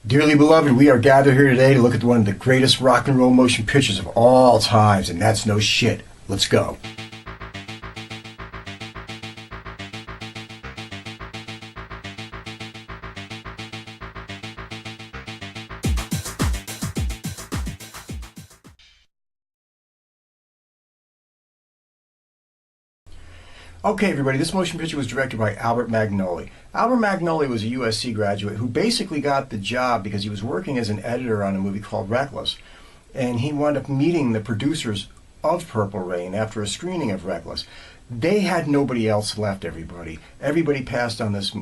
Dearly beloved, we are gathered here today to look at one of the greatest rock and roll motion pictures of all times, and that's no shit. Let's go. Okay, everybody, this motion picture was directed by Albert Magnoli. Albert Magnoli was a USC graduate who basically got the job because he was working as an editor on a movie called Reckless. And he wound up meeting the producers of Purple Rain after a screening of Reckless. They had nobody else left, everybody. Everybody passed on this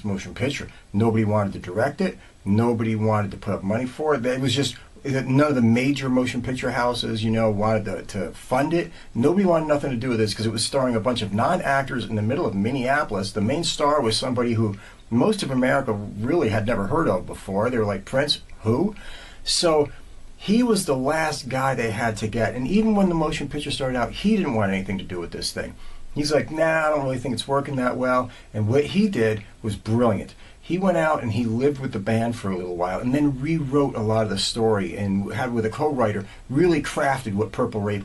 motion picture. Nobody wanted to direct it. Nobody wanted to put up money for it. It was just none of the major motion picture houses, wanted to fund it. Nobody wanted nothing to do with this because it was starring a bunch of non-actors in the middle of Minneapolis. The main star was somebody who most of America really had never heard of before. They were like, Prince, who? So he was the last guy they had to get. And even when the motion picture started out, he didn't want anything to do with this thing. He's like, nah, I don't really think it's working that well. And what he did was brilliant. He went out and he lived with the band for a little while and then rewrote a lot of the story and had, with a co-writer, really crafted what Purple Rain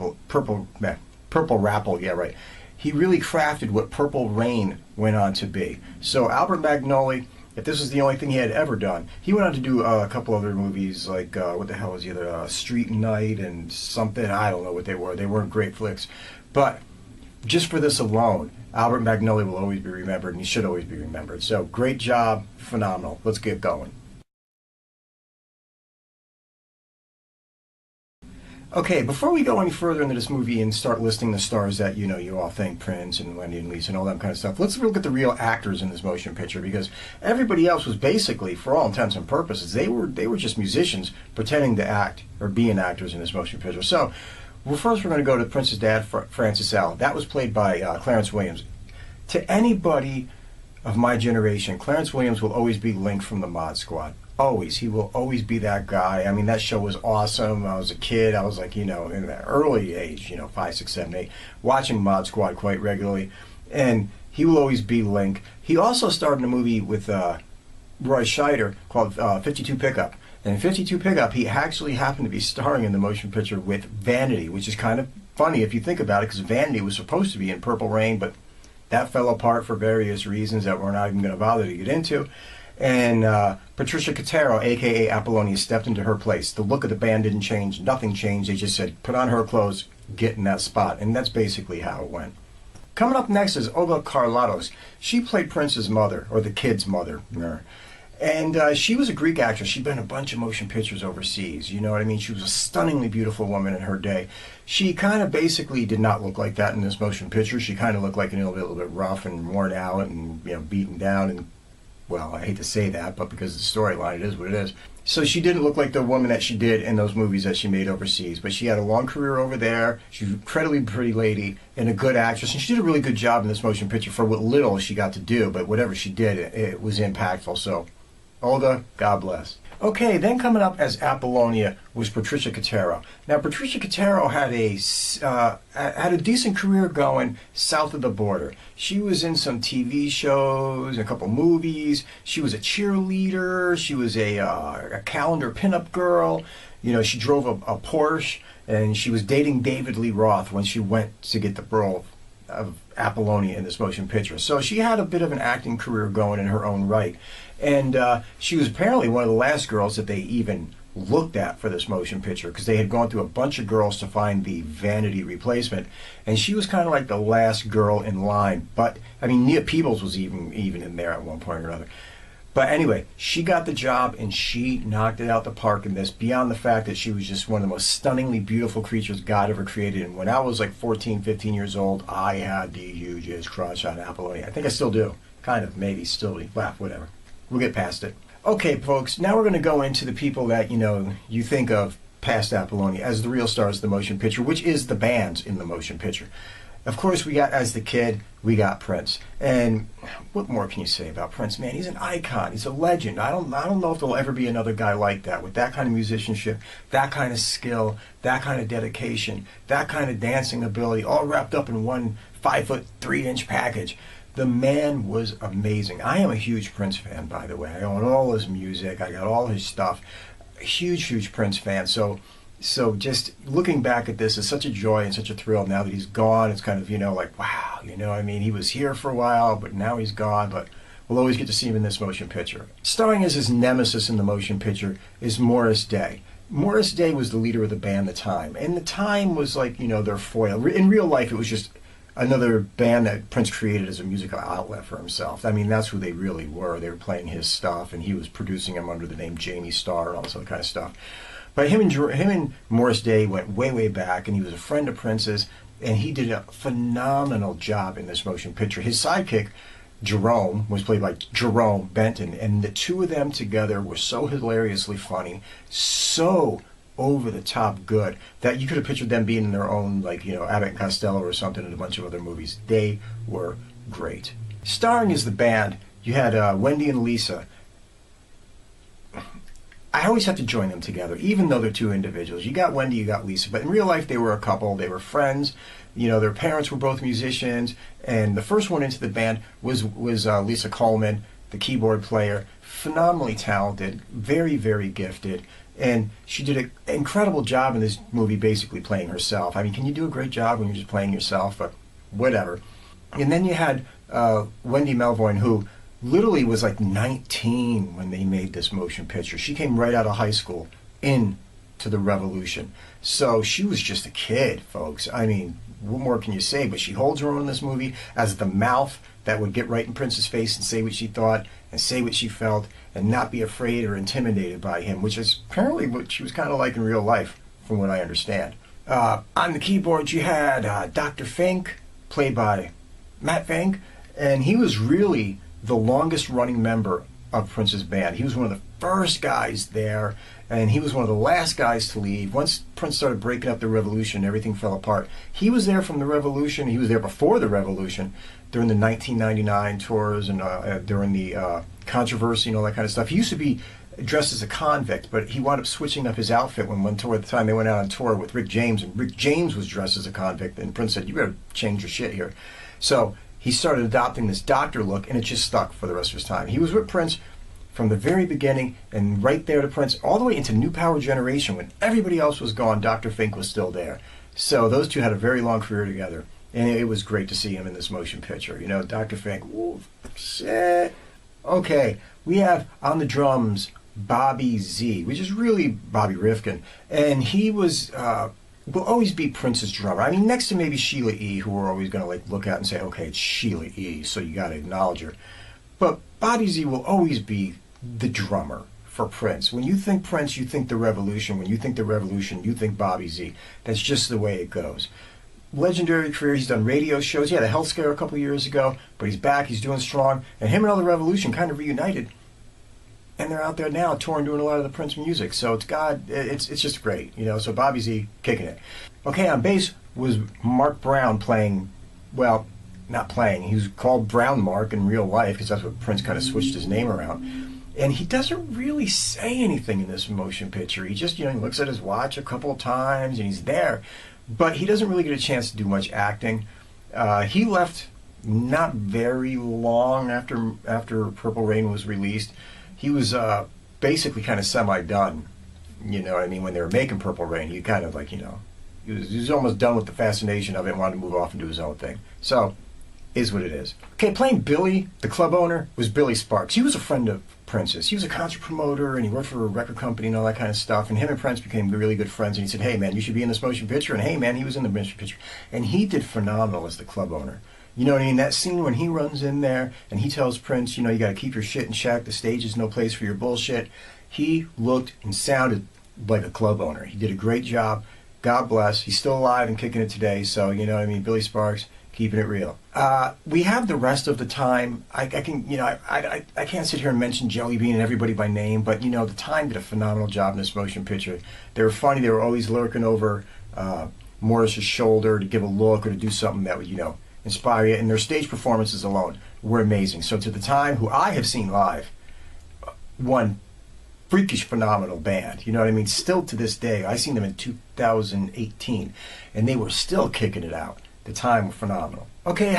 went on to be. So Albert Magnoli, if this was the only thing he had ever done, he went on to do a couple other movies like, what the hell was the other, Street Night and something, I don't know what they were. They weren't great flicks. But just for this alone, Albert Magnoli will always be remembered, and he should always be remembered. So, great job, phenomenal. Let's get going. Okay, before we go any further into this movie and start listing the stars that, you all think, Prince and Wendy and Lisa and all that kind of stuff, let's look at the real actors in this motion picture, because everybody else was basically, for all intents and purposes, they were just musicians pretending to act or being actors in this motion picture. So, first we're going to go to Prince's dad, Francis L. That was played by Clarence Williams. To anybody of my generation, Clarence Williams will always be Link from the Mod Squad. Always. He will always be that guy. I mean, that show was awesome. I was a kid. I was like, in the early age, 5, 6, 7, 8, watching Mod Squad quite regularly. And he will always be Link. He also starred in a movie with Roy Scheider called 52 Pickup. And in 52 Pickup, he actually happened to be starring in the motion picture with Vanity, which is kind of funny if you think about it, because Vanity was supposed to be in Purple Rain, but that fell apart for various reasons that we're not even going to bother to get into. And Patricia Kotero, a.k.a. Apollonia, stepped into her place. The look of the band didn't change. Nothing changed. They just said, put on her clothes, get in that spot. And that's basically how it went. Coming up next is Olga Karlatos. She played Prince's mother, or the kid's mother. And she was a Greek actress. She'd been in a bunch of motion pictures overseas. You know what I mean? She was a stunningly beautiful woman in her day. She kind of basically did not look like that in this motion picture. She kind of looked like a little bit rough and worn out and beaten down. And, well, I hate to say that, but because of the storyline, it is what it is. So she didn't look like the woman that she did in those movies that she made overseas. But she had a long career over there. She was an incredibly pretty lady and a good actress. And she did a really good job in this motion picture for what little she got to do. But whatever she did, it was impactful. So Olga, God bless. Okay, then coming up as Apollonia was Patricia Kotero. Now, Patricia Kotero had a decent career going south of the border. She was in some TV shows, a couple movies. She was a cheerleader. She was a calendar pinup girl. She drove a Porsche, and she was dating David Lee Roth when she went to get the role of Apollonia in this motion picture. So she had a bit of an acting career going in her own right. And she was apparently one of the last girls that they even looked at for this motion picture, because they had gone through a bunch of girls to find the Vanity replacement. And she was kind of like the last girl in line. But, I mean, Nia Peebles was even in there at one point or another. But anyway, she got the job and she knocked it out the park in this, beyond the fact that she was just one of the most stunningly beautiful creatures God ever created. And when I was like 14, 15 years old, I had the hugest crush on Apollonia. I think I still do. Kind of, maybe, still, whatever. We'll get past it. Okay, folks, now we're going to go into the people that, you think of past Apollonia as the real stars of the motion picture, which is the bands in the motion picture. Of course, we got, as the kid, we got Prince. And what more can you say about Prince? Man, he's an icon. He's a legend. I don't know if there'll ever be another guy like that, with that kind of musicianship, that kind of skill, that kind of dedication, that kind of dancing ability, all wrapped up in one 5'3" package. The man was amazing. I am a huge Prince fan, by the way. I own all his music. I got all his stuff. A huge, huge Prince fan. So just looking back at this is such a joy and such a thrill. Now that he's gone, it's kind of, like, wow, I mean, he was here for a while, but now he's gone, but we'll always get to see him in this motion picture. Starring as his nemesis in the motion picture is Morris Day. Morris Day was the leader of the band The Time, and The Time was like, their foil. In real life, it was just another band that Prince created as a musical outlet for himself. I mean, that's who they really were. They were playing his stuff, and he was producing them under the name Jamie Starr and all this other kind of stuff. But him and Morris Day went way, way back, and he was a friend of Prince's, and he did a phenomenal job in this motion picture. His sidekick, Jerome, was played by Jerome Benton, and the two of them together were so hilariously funny, so over-the-top good, that you could have pictured them being in their own, like, Abbott and Costello or something in a bunch of other movies. They were great. Starring as the band, you had Wendy and Lisa. I always have to join them together, even though they're two individuals. You got Wendy, you got Lisa, but in real life they were a couple. They were friends. Their parents were both musicians, and the first one into the band was Lisa Coleman, the keyboard player, phenomenally talented, very, very gifted, and she did an incredible job in this movie, basically playing herself. I mean, can you do a great job when you're just playing yourself? But whatever. And then you had Wendy Melvoin, who literally was like 19 when they made this motion picture. She came right out of high school into the revolution. So she was just a kid, folks. I mean, what more can you say? But she holds her own in this movie as the mouth that would get right in Prince's face and say what she thought and say what she felt and not be afraid or intimidated by him, which is apparently what she was kind of like in real life, from what I understand. On the keyboards, you had Dr. Fink, played by Matt Fink, and he was really the longest running member of Prince's band. He was one of the first guys there, and he was one of the last guys to leave. Once Prince started breaking up the revolution, everything fell apart. He was there from the revolution. He was there before the revolution, during the 1999 tours and during the controversy and all that kind of stuff. He used to be dressed as a convict, but he wound up switching up his outfit when one tour at the time they went out on tour with Rick James, and Rick James was dressed as a convict, and Prince said, "You better change your shit here." So he started adopting this doctor look, and it just stuck for the rest of his time. He was with Prince from the very beginning, and right there to Prince, all the way into New Power Generation. When everybody else was gone, Dr. Fink was still there. So those two had a very long career together, and it was great to see him in this motion picture. Dr. Fink, ooh, shit. Okay, we have on the drums Bobby Z, which is really Bobby Rifkin, and he was will always be Prince's drummer. I mean, next to maybe Sheila E., who we're always going to look at and say, okay, it's Sheila E., so you got to acknowledge her. But Bobby Z will always be the drummer for Prince. When you think Prince, you think the Revolution. When you think the Revolution, you think Bobby Z. That's just the way it goes. Legendary career. He's done radio shows. He had a health scare a couple years ago, but he's back. He's doing strong. And him and all the Revolution kind of reunited. And they're out there now touring, doing a lot of the Prince music. So it's just great, So Bobby Z kicking it. Okay, on bass was Mark Brown playing, well, not playing. He was called Brown Mark in real life because that's what Prince kind of switched his name around. And he doesn't really say anything in this motion picture. He just, he looks at his watch a couple of times and he's there. But he doesn't really get a chance to do much acting. He left not very long after Purple Rain was released. He was basically kind of semi-done, you know what I mean? When they were making Purple Rain, he kind of he was almost done with the fascination of it and wanted to move off and do his own thing. So, is what it is. Okay, playing Billy, the club owner, was Billy Sparks. He was a friend of Prince's. He was a concert promoter, and he worked for a record company and all that kind of stuff. And him and Prince became really good friends, and he said, hey, man, you should be in this motion picture. And hey, man, he was in the motion picture. And he did phenomenal as the club owner. You know what I mean? That scene when he runs in there and he tells Prince, you got to keep your shit in check. The stage is no place for your bullshit. He looked and sounded like a club owner. He did a great job. God bless. He's still alive and kicking it today. So, you know what I mean? Billy Sparks, keeping it real. We have the rest of the time. I can't sit here and mention Jelly Bean and everybody by name, but, the Time did a phenomenal job in this motion picture. They were funny. They were always lurking over Morris's shoulder to give a look or to do something that would, inspire you, and their stage performances alone were amazing. So to the Time, who I have seen live, one freakish phenomenal band, you know what I mean? Still to this day, I seen them in 2018, and they were still kicking it out. the time were phenomenal. Okay,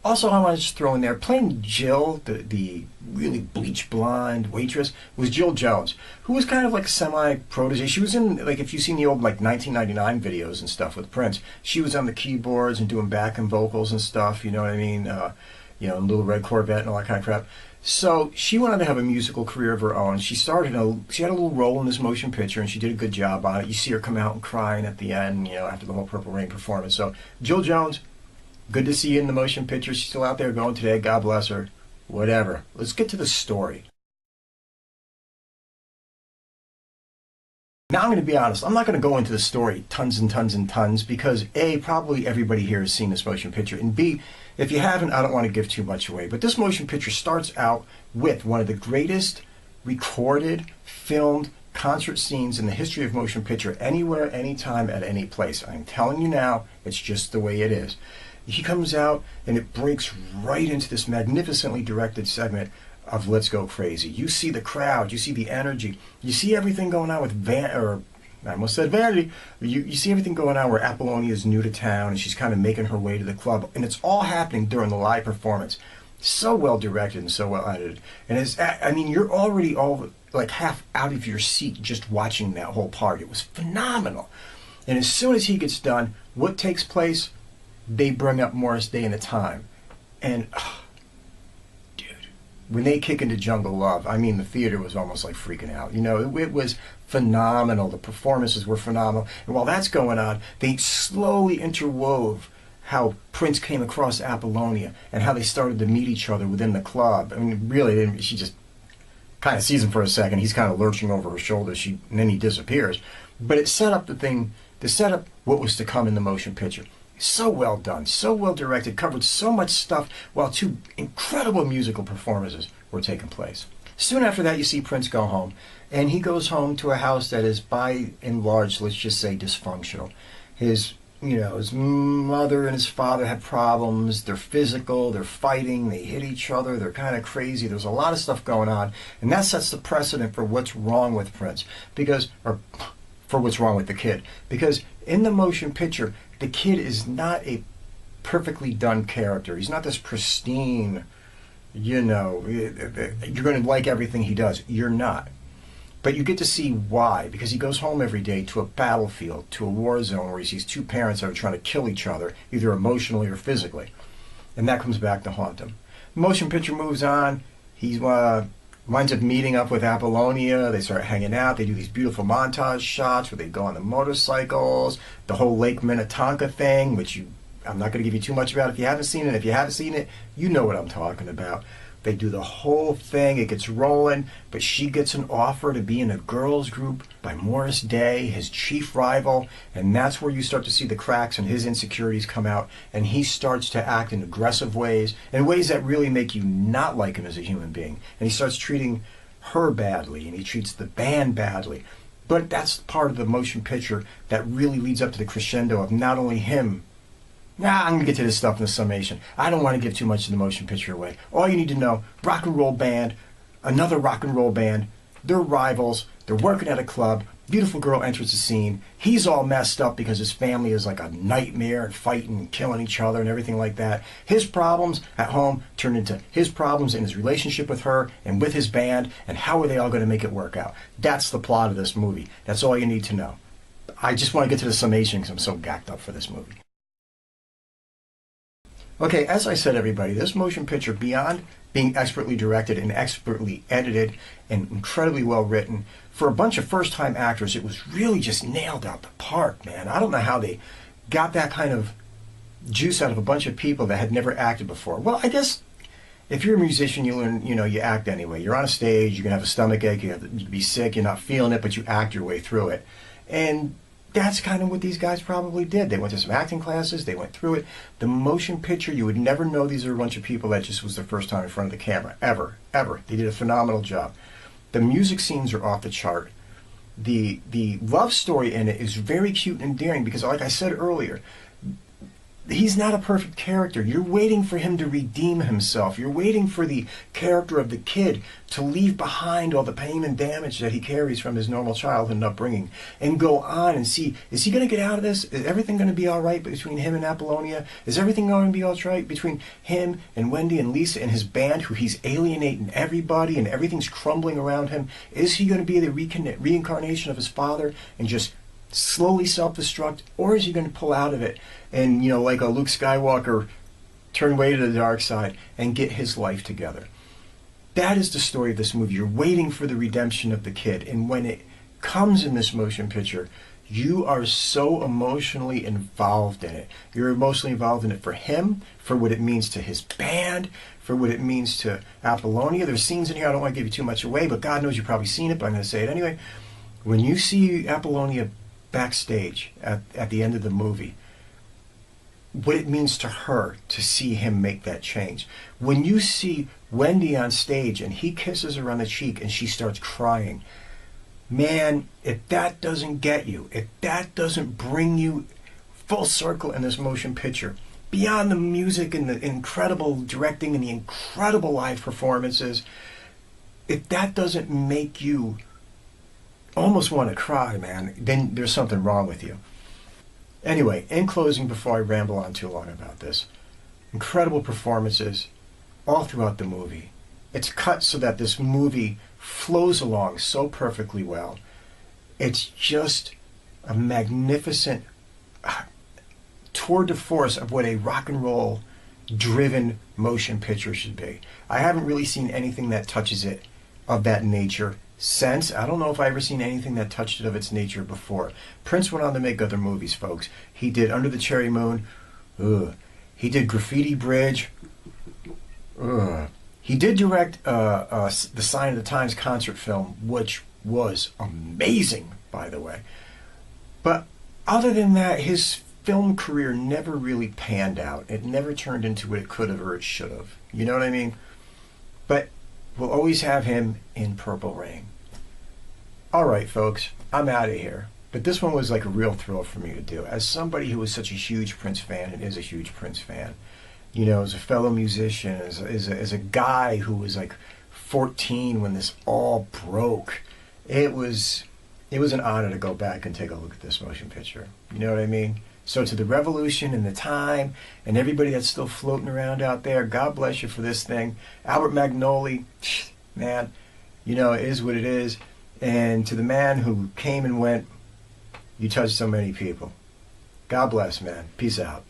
also I want to just throw in there, playing Jill, the really bleach blonde waitress, was Jill Jones, who was kind of like a semi-protege. She was in, like, if you've seen the old, like, 1999 videos and stuff with Prince, she was on the keyboards and doing backing vocals and stuff, you know what I mean? You know, Little Red Corvette and all that kind of crap. So she went on to have a musical career of her own. She had a little role in this motion picture, and she did a good job on it. You see her come out and crying at the end, you know, after the whole Purple Rain performance. So Jill Jones, good to see you in the motion picture. She's still out there going today. God bless her. Whatever. Let's get to the story. Now I'm going to be honest. I'm not going to go into the story tons and tons and tons because A, probably everybody here has seen this motion picture, and B, if you haven't, I don't want to give too much away. But this motion picture starts out with one of the greatest recorded, filmed concert scenes in the history of motion picture, anywhere, anytime, at any place. I'm telling you now, it's just the way it is. He comes out and it breaks right into this magnificently directed segment of Let's Go Crazy. You see the crowd, you see the energy, you see everything going on with I almost said Vanity. You see everything going on where Apollonia is new to town and she's kind of making her way to the club, and it's all happening during the live performance. So well directed and so well edited. And I mean, you're already like half out of your seat just watching that whole part. It was phenomenal. And as soon as he gets done, what takes place? They bring up Morris Day and the Time. And, dude, when they kick into Jungle Love, I mean, the theater was almost like freaking out. You know, it was phenomenal. The performances were phenomenal. And while that's going on, they slowly interwove how Prince came across Apollonia and how they started to meet each other within the club. I mean, really, she just kind of sees him for a second. He's kind of lurching over her shoulder, and then he disappears. But it set up set up what was to come in the motion picture. So well done, so well directed, covered so much stuff while two incredible musical performances were taking place. Soon after that, you see Prince go home, and he goes home to a house that is, by and large, let's just say, dysfunctional. His mother and his father have problems. They're physical, they're fighting, they hit each other, they're kind of crazy. There's a lot of stuff going on, and that sets the precedent for what's wrong with Prince, or for what's wrong with the kid. Because in the motion picture, the kid is not a perfectly done character. He's not this pristine, you're going to like everything he does. You're not. But you get to see why, because he goes home every day to a battlefield, to a war zone where he sees two parents that are trying to kill each other, either emotionally or physically. And that comes back to haunt him. The motion picture moves on. He winds up meeting up with Apollonia. They start hanging out. They do these beautiful montage shots where they go on the motorcycles, the whole Lake Minnetonka thing, which I'm not going to give you too much about if you haven't seen it. If you haven't seen it, you know what I'm talking about. They do the whole thing. It gets rolling, but she gets an offer to be in a girls group by Morris Day, his chief rival, and that's where you start to see the cracks and his insecurities come out, and he starts to act in aggressive ways, in ways that really make you not like him as a human being. And he starts treating her badly, and he treats the band badly. But that's part of the motion picture that really leads up to the crescendo of not only him. I'm going to get to this stuff in the summation. I don't want to give too much of the motion picture away. All you need to know, rock and roll band, another rock and roll band, they're rivals, they're working at a club, beautiful girl enters the scene, he's all messed up because his family is like a nightmare and fighting and killing each other and everything like that. His problems at home turn into his problems in his relationship with her and with his band, and how are they all going to make it work out? That's the plot of this movie. That's all you need to know. I just want to get to the summation because I'm so gacked up for this movie. Okay, as I said, everybody, this motion picture, beyond being expertly directed and expertly edited and incredibly well written, for a bunch of first-time actors, it was really just nailed out the park, man. I don't know how they got that kind of juice out of a bunch of people that had never acted before. Well, I guess if you're a musician, you learn, you act anyway. You're on a stage, you're going to have a stomach ache, you have to be sick, you're not feeling it, but you act your way through it. And that's kind of what these guys probably did. They went to some acting classes, they went through it. The motion picture, you would never know these are a bunch of people that just was their first time in front of the camera, ever. They did a phenomenal job. The music scenes are off the chart. The love story in it is very cute and endearing because, like I said earlier, he's not a perfect character. You're waiting for him to redeem himself. You're waiting for the character of the kid to leave behind all the pain and damage that he carries from his normal childhood upbringing and go on and see, is he going to get out of this? Is everything going to be all right between him and Apollonia? Is everything going to be all right between him and Wendy and Lisa and his band, who he's alienating everybody and everything's crumbling around him? Is he going to be the reincarnation of his father and just slowly self-destruct, or is he going to pull out of it and, you know, like a Luke Skywalker, turn away to the dark side and get his life together? That is the story of this movie. You're waiting for the redemption of the kid, and when it comes in this motion picture, you are so emotionally involved in it. You're emotionally involved in it for him, for what it means to his band, for what it means to Apollonia. There's scenes in here, I don't want to give you too much away, but God knows you've probably seen it, but I'm going to say it anyway. When you see Apollonia backstage at the end of the movie, what it means to her to see him make that change. When you see Wendy on stage and he kisses her on the cheek and she starts crying, man, if that doesn't get you, if that doesn't bring you full circle in this motion picture, beyond the music and the incredible directing and the incredible live performances, if that doesn't make you almost want to cry, man, then there's something wrong with you. Anyway, in closing, before I ramble on too long about this, incredible performances all throughout the movie. It's cut so that this movie flows along so perfectly well. It's just a magnificent tour de force of what a rock and roll driven motion picture should be. I haven't really seen anything that touches it of that nature since. I don't know if I've ever seen anything that touched it of its nature before. Prince went on to make other movies, folks. He did Under the Cherry Moon. Ugh. He did Graffiti Bridge. Ugh. He did direct the Sign of the Times concert film, which was amazing, by the way. But other than that, his film career never really panned out. It never turned into what it could have or it should have. You know what I mean? But we'll always have him in Purple Rain. All right, folks, I'm out of here. But this one was like a real thrill for me to do. As somebody who was such a huge Prince fan and is a huge Prince fan, you know, as a fellow musician, as a guy who was like 14 when this all broke, it was an honor to go back and take a look at this motion picture. You know what I mean? So to the revolution and the time and everybody that's still floating around out there, God bless you for this thing. Albert Magnoli, man, you know, it is what it is. And to the man who came and went, you touched so many people. God bless, man. Peace out.